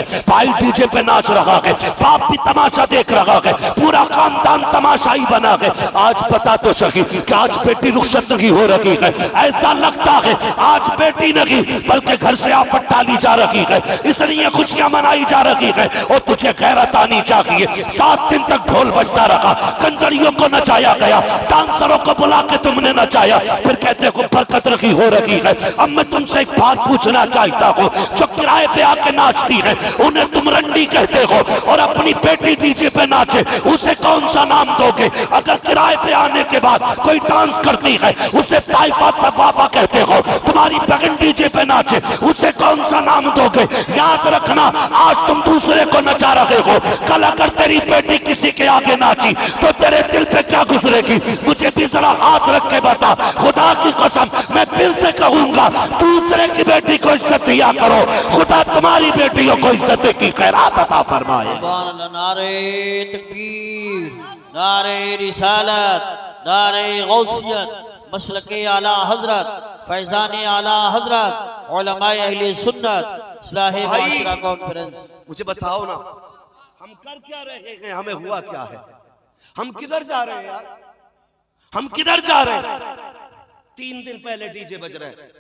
है, भाई डीजे पे नाच रहा है, बाप भी तमाशा देख रहा है, पूरा खानदान तमाशाई बना है। आज पता तो सही कि आज बेटी रुखसत नहीं हो रही है, ऐसा लगता है आज बेटी नहीं बल्कि घर से आफत डाली जा रही है, इसलिए खुशियां मनाई जा रही है। और तुझे गैरत आनी चाहिए। 7 दिन तक ढोल बजता रहा, कंजरियों को नचाया गया, डांसरों को बुला के तुमने नचाया, फिर कहते हो बरकत नहीं हो रही है। अब मैं तुमसे एक बात पूछना चाहता हूँ, जो किराए पे आके नाचती है उन्हें तुम रंडी कहते हो, और अपनी बेटी डीजे पे नाचे उसे कौन सा नाम दोगे? अगर किराए पे आने के बाद कोई डांस करती है उसे ताइफा तवाफा कहते हो, तुम्हारी बहन डीजे पे नाचे उसे कौन सा नाम दोगे? याद रखना, आज तुम दूसरे को नचा रहे हो, कल अगर तेरी बेटी किसी के आगे नाची तो तेरे दिल पे क्या गुजरेगी? मुझे भी जरा हाथ रख के बता, खुदा की कसम मैं फिर से कहूंगा, दूसरे की बेटी को इज्जत दिया करो, खुदा तुम्हारी बेटियों को इज्जत की खैरात अता फरमाए। नारे तकबीर, नारे रिसालत, नारे गौसियत, मसलके आला हजरत, फैजान आला हजरत, उलमाए अहले सुन्नत, इस्लाह माशरा कॉन्फ्रेंस। मुझे बताओ ना, हम कर क्या रहे हैं? हमें हुआ क्या है? हम किधर जा रहे हैं यार? हम किधर जा रहे हैं? 3 दिन पहले डीजे बज रहे हैं,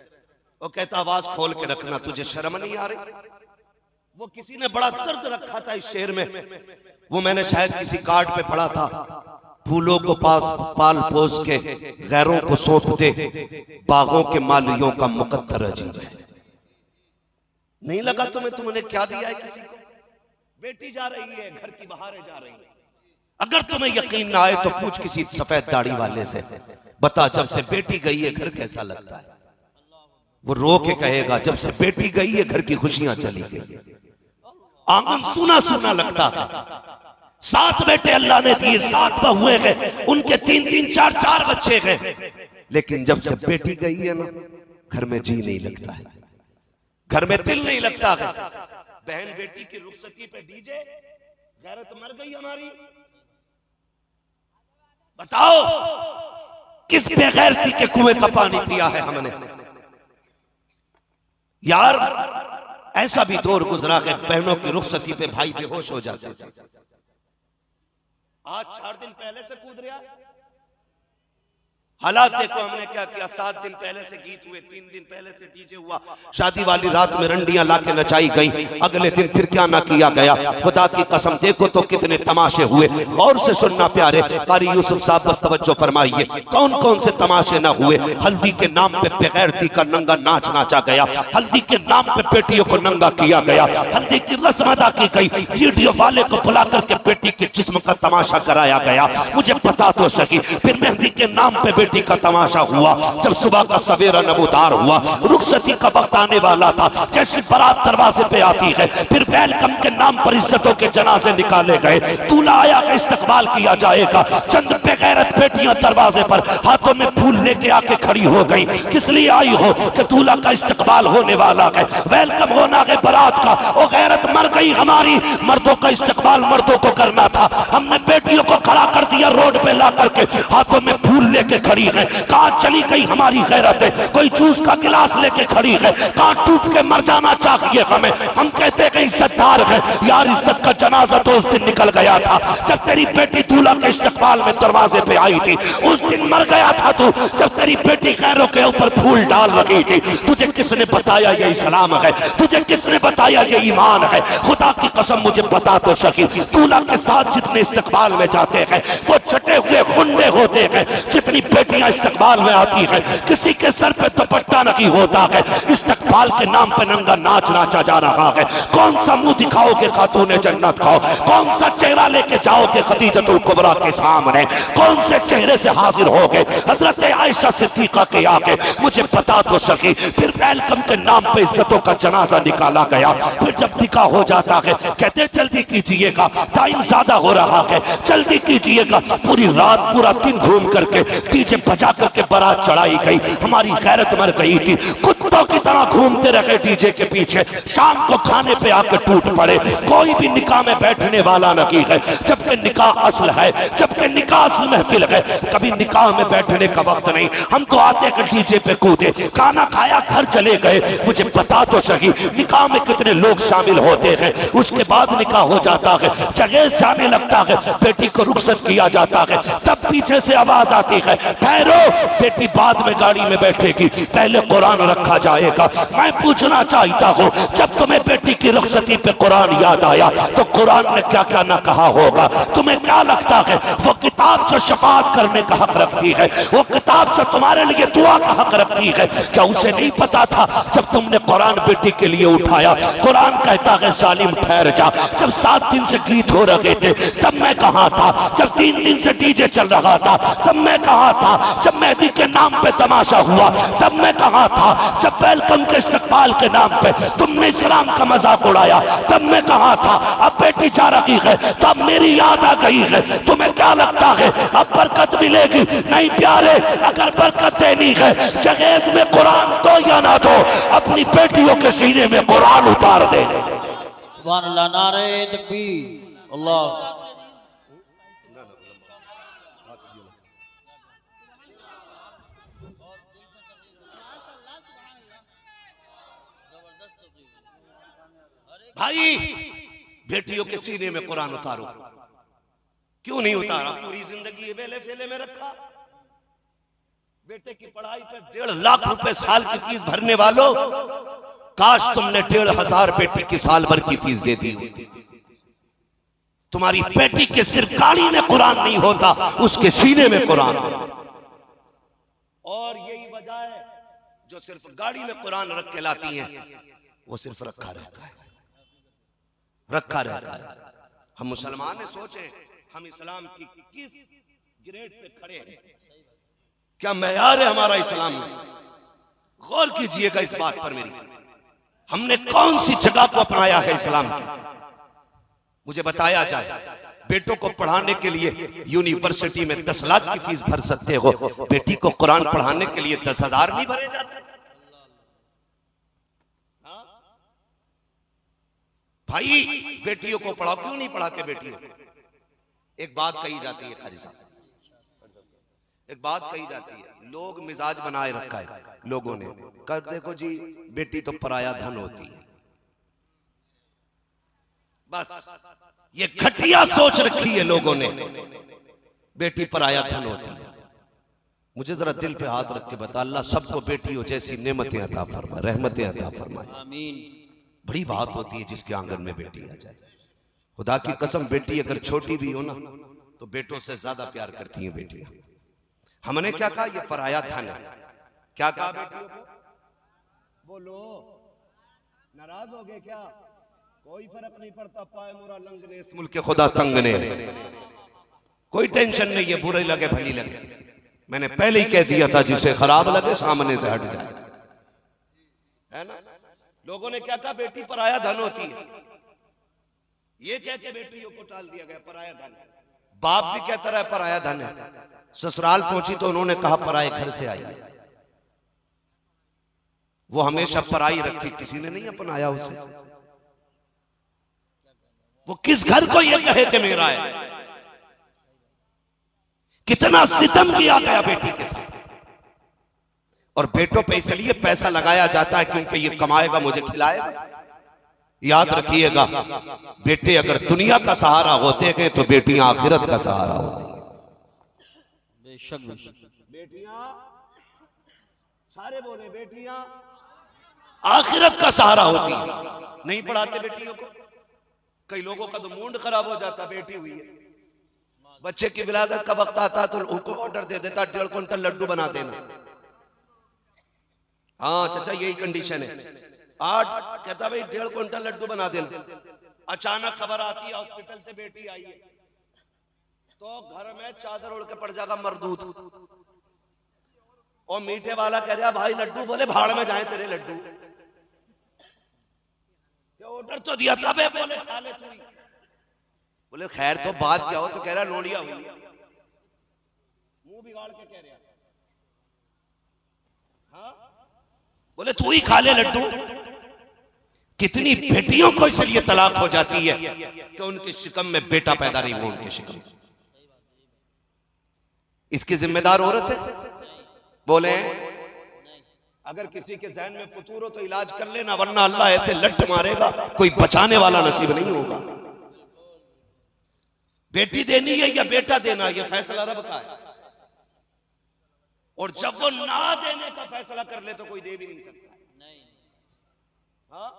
वो कहता आवाज खोल के रखना, तुझे शर्म नहीं आ रही? वो किसी ने बड़ा दर्द रखा था इस शेर में, वो मैंने शायद किसी कार्ड पे पढ़ा था, फूलों को पास पाल पोस के गैरों को सौंप दे, बागों के मालियों का मुकद्दर अजीब है। नहीं लगा तुम्हें तुमने क्या दिया है किसी को? बेटी जा रही है, घर की बहारें जा रही है। अगर तुम्हें यकीन ना आए तो पूछ किसी सफेद दाढ़ी वाले से, बता जब से बेटी गई है घर कैसा लगता है? वो रो के कहेगा जब से बेटी गई है घर की खुशियां चली गई, आंगन सूना सूना लगता है। 7 बेटे अल्लाह ने दिए, 7 बहुएं हैं, उनके 3-3, 4-4 बच्चे हैं, लेकिन जब से बेटी गई है ना घर में जी नहीं लगता है, घर में दिल नहीं लगता है। बहन बेटी की रुखसती पे डीजे, गैरत मर गई हमारी। बताओ किस बेगैरती के कुएं का पानी पिया है हमने? यार ऐसा भी दौर गुजरा है, बहनों की रुखसती पे भाई बेहोश हो जाते थे। आज 4 दिन पहले से कूद रहा। हालात देखो हमने क्या किया। 7 दिन पहले से गीत हुए, 3 दिन पहले से डीजे हुआ, शादी वाली रात में रंडियां लाके नचाई गई, अगले दिन फिर क्या ना किया गया। खुदा की कसम देखो तो कितने तमाशे हुए। गौर से सुनना प्यारे, कारी यूसुफ साहब बस तवज्जो फरमाइए, कौन कौन से तमाशे ना हुए। हल्दी के नाम पे बेगैरती का नंगा नाच नाचा गया, हल्दी के नाम पे बेटियों को नंगा किया गया, हल्दी की रस्म अदा की गई, वीडियो वाले को बुला करके बेटी के जिस्म का तमाशा कराया गया। मुझे पता तो सकी। फिर मेहंदी के नाम पे बेटी का तमाशा हुआ। जब सुबह का सवेरा नमूदार हुआ, रुखसती का वक्त आने वाला था, जैसे बारात दरवाजे पे आती है, फिर वेलकम के नाम पर इज्जतों के जनाजे निकाले गए, दूल्हा आया का इस्तकबाल किया जाएगा। चंद बेगैरत बेटियां दरवाजे पर हाथों में फूल लेके आके खड़ी हो गई। किस लिए आई हो? कि दूल्हा का इस्तकबाल होने वाला है, वेलकम होना है बारात का। ओ गैरत मर गई हमारी, मर्दों का इस्तकबाल मर्दों को करना था, हमने बेटियों को खड़ा कर दिया रोड पे ला करके, हाथों में फूल लेके खड़ी है। कहां चली गई हमारी गैरत है? कोई जूस का गिलास लेके खड़ी है, कहां टूट के मर जाना चाहिए हमें। हम कहते हैं इज्जतदार है यार, इज्जत का जनाजा तो उस दिन निकल गया था जब तेरी बेटी दूल्हा के इस्तकबाल में दरवाजे पे आई थी। उस दिन मर गया था तू जब तेरी बेटी गैरों के ऊपर फूल डाल रही थी। तुझे किसने बताया ये इस्लाम है? तुझे किसने बताया ये ईमान है? खुदा की कसम मुझे बता तो सकी, दूल्हा के साथ जितने इस्तकबाल में जाते हैं वो छटे हुए गुंडे होते हैं। जितनी बेटियां इस्तकबाल में आती है किसी के सर पे दुपट्टा नहीं होता है, इस्तकबाल के नाम पे नंगा नाच नाचा जा रहा है। कौन सा मुंह दिखाओगे खातूने जन्नत को? कौन सा चेहरा लेके जाओगे खदीजतुल कुबरा के सामने? कौन से चेहरे से हाजिर होगे हजरत आयशा सिद्दीका के आगे? मुझे पता तो सकी। फिर वेलकम के नाम पे इज्जतों का जनाजा निकाला गया। फिर जब निकाह हो जाता है कहते जल्दी कीजिएगा, टाइम ज्यादा हो रहा है, जल्दी कीजिएगा। पूरी रात पूरा दिन घूम करके डीजे बजा करके बारात चढ़ाई गई। हमारी गैरत मर गई थी। कुत्ता कुत्तों की तरह घूमते रहे डीजे के पीछे, शाम को खाने पे आकर टूट पड़े। कोई भी निकाह में बैठने वाला नहीं है, जबकि निकाह असल है, जबकि निकाह असल महफिल है। कभी निकाह में बैठने का वक्त नहीं। हम तो आते कि डीजे पे कूदे, खाना खाया, घर चले गए। मुझे बता तो सही, निकाह में कितने लोग शामिल होते हैं? उसके बाद निकाह हो जाता है, जगह जाने लगता है, बेटी को रुखसत किया जाता है, तब पीछे से आवाज आती है, ठहरो बेटी बाद में गाड़ी में बैठेगी, पहले कुरान रखा जाएगा। मैं पूछना चाहता हूँ, जब तुम्हें बेटी की रुखसती पे कुरान याद आया तो कुरान ने क्या क्या ना कहा होगा? तुम्हें क्या लगता है वो किताब जो शफाअत करने का हक रखती है, वो किताब जो तुम्हारे लिए दुआ का हक रखती है, क्या उसे नहीं पता था जब तुमने कुरान बेटी के लिए उठाया? कुरान कहता है जालिम ठहर जा। जब 7 दिन से गीत हो रहे थे तब मैं कहां था? जब 3 दिन से डीजे चल रहा था तब मैं कहां था? जब मेहदी के नाम पे तमाशा हुआ तब मैं कहां था? जब वेलकम के इस्तकबाल के नाम पे तुमने इस्लाम का मजाक उड़ाया तब मैं कहां था? अब बेटी जा रही है तब मेरी याद आ गई है। तुम्हें क्या लगता है अब बरकत मिलेगी? नहीं प्यारे, अगर बरकत देनी है जहेज में कुरान दो या ना दो, अपनी बेटियों के सीने में कुरान उतार दे। सुभान अल्लाह, नारे तकबीर, अल्लाह। भाई बेटियों के सीने में कुरान उतारो। क्यों नहीं उतारा? पूरी जिंदगी बेले फेले में रखा। बेटे की पढ़ाई पर 1.5 लाख रुपए साल की फीस भरने वालों, काश तुमने 1,500 बेटी की साल भर की फीस दे दी होती। तुम्हारी बेटी के सिर्फ गाड़ी में कुरान नहीं होता, उसके सीने में कुरान होता। और यही वजह है जो सिर्फ गाड़ी में कुरान रख के लाती हैं, वो सिर्फ रखा रहता है, रखा रहता है। हम मुसलमान ने सोचे हम इस्लाम की किस ग्रेड पे खड़े हैं, क्या मैयार है हमारा इस्लाम में? गौर कीजिएगा इस बात पर मेरी। हमने कौन सी जगह को अपनाया है इस्लाम की? मुझे बताया जाए, बेटों को पढ़ाने के लिए यूनिवर्सिटी में 10 लाख की फीस भर सकते हो, बेटी को कुरान पढ़ाने के लिए 10,000 नहीं भरे जाते? भाई बेटियों को पढ़ाओ, क्यों नहीं पढ़ाते बेटियों? एक बात कही जाती है कारी साहब, एक बात कही जाती है, लोग मिजाज बनाए रखा है लोगों ने, कर देखो जी बेटी तो पराया धन होती है। बस ये घटिया सोच रखी है लोगों ने, बेटी पराया धन होती है। मुझे जरा दिल पे हाथ रख के बता, अल्लाह सबको बेटियों जैसी नेमतें अता फरमाए, रहमतें अता फरमाए। आमीन। बड़ी बात होती है जिसके आंगन में बेटी आ जाए। खुदा की कसम, बेटी अगर छोटी भी हो ना तो बेटों से ज्यादा प्यार करती हैं बेटियां। हमने क्या कहा? ये पराया धन है। क्या कहा बेटियों को? बोलो, नाराज हो गए क्या? कोई फर्क नहीं पड़ता, पाए मुरा लंग ने इस मुल्क के खुदा तंग ने, कोई टेंशन नहीं है, बुरे लगे भली लगे। मैंने पहले ही कह दिया था, जिसे खराब लगे सामने से हट जाए, है ना? लोगों ने क्या कहा? बेटी पराया धन होती है। ये कह के बेटियों को टाल दिया गया, पराया धन। बाप भी कहता रहा पराया धन है। ससुराल पहुंची तो उन्होंने कहा पराए घर से आई है। वो हमेशा पराई रखी, किसी ने नहीं अपनाया उसे। वो किस घर को ये कहे कि मेरा है? कितना सितम किया गया बेटी के साथ। और बेटों पे इसलिए पैसा लगाया जाता है क्योंकि ये कमाएगा, मुझे खिलाएगा। याद रखिएगा, बेटे अगर दुनिया का सहारा होते हैं तो बेटियां आखिरत का सहारा होती हैं। बेशक बेशक। बेटियां, सारे बोले, बेटियां आखिरत का सहारा होती हैं। नहीं पढ़ाते बेटियों को। कई लोगों का तो मूड खराब हो जाता, बेटी हुई है, बच्चे की विलादत का वक्त आता तो उनको ऑर्डर दे देता 1.5 क्विंटल लड्डू बना देना। हाँ चाचा यही कंडीशन है। 8 कहता भाई 1.5 क्विंटल लड्डू बना देना। अचानक खबर आती है हॉस्पिटल से बेटी आई है, तो घर में चादर उड़ के पड़ जाएगा मरदूत। और मीठे वाला कह रहा भाई लड्डू, बोले भाड़ में जाए तेरे लड्डू। ऑर्डर तो दिया था बे, बोले खा ले तू ही। बोले खैर तो बात क्या हो? तो कह रहा लोड़िया हुई। मुंह बिगाड़ के कह रहा हाँ बोले तू ही खा ले लड्डू। कितनी बेटियों को इसलिए तलाक हो जाती है कि उनके शिकम में बेटा पैदा नहीं हुआ उनके शिकम से। इसकी जिम्मेदार औरत है। बोले अगर किसी के जहन में फतूर हो तो इलाज कर लेना, वरना अल्लाह ऐसे लट मारेगा कोई बचाने वाला नसीब नहीं होगा। बेटी देनी है या बेटा देना, यह फैसला रब का है। और जब वो ना देने का फैसला कर ले तो कोई दे भी नहीं सकता। हाँ?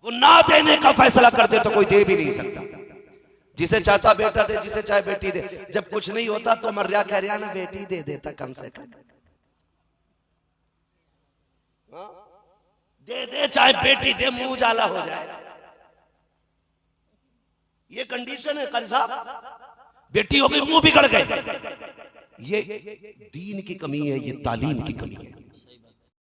वो ना देने का फैसला कर दे तो कोई दे भी नहीं सकता। जिसे चाहता बेटा दे, जिसे चाहे बेटी दे। जब कुछ नहीं होता तो मर्या कह रहा ना बेटी दे देता कम से कम। दे दे चाहे बेटी दे, मुंह जाला हो जाए। ये कंडीशन है कारी साहब। बेटी हो गई मुंह बिगड़ गए। ये दीन की कमी है, ये तालीम की कमी है।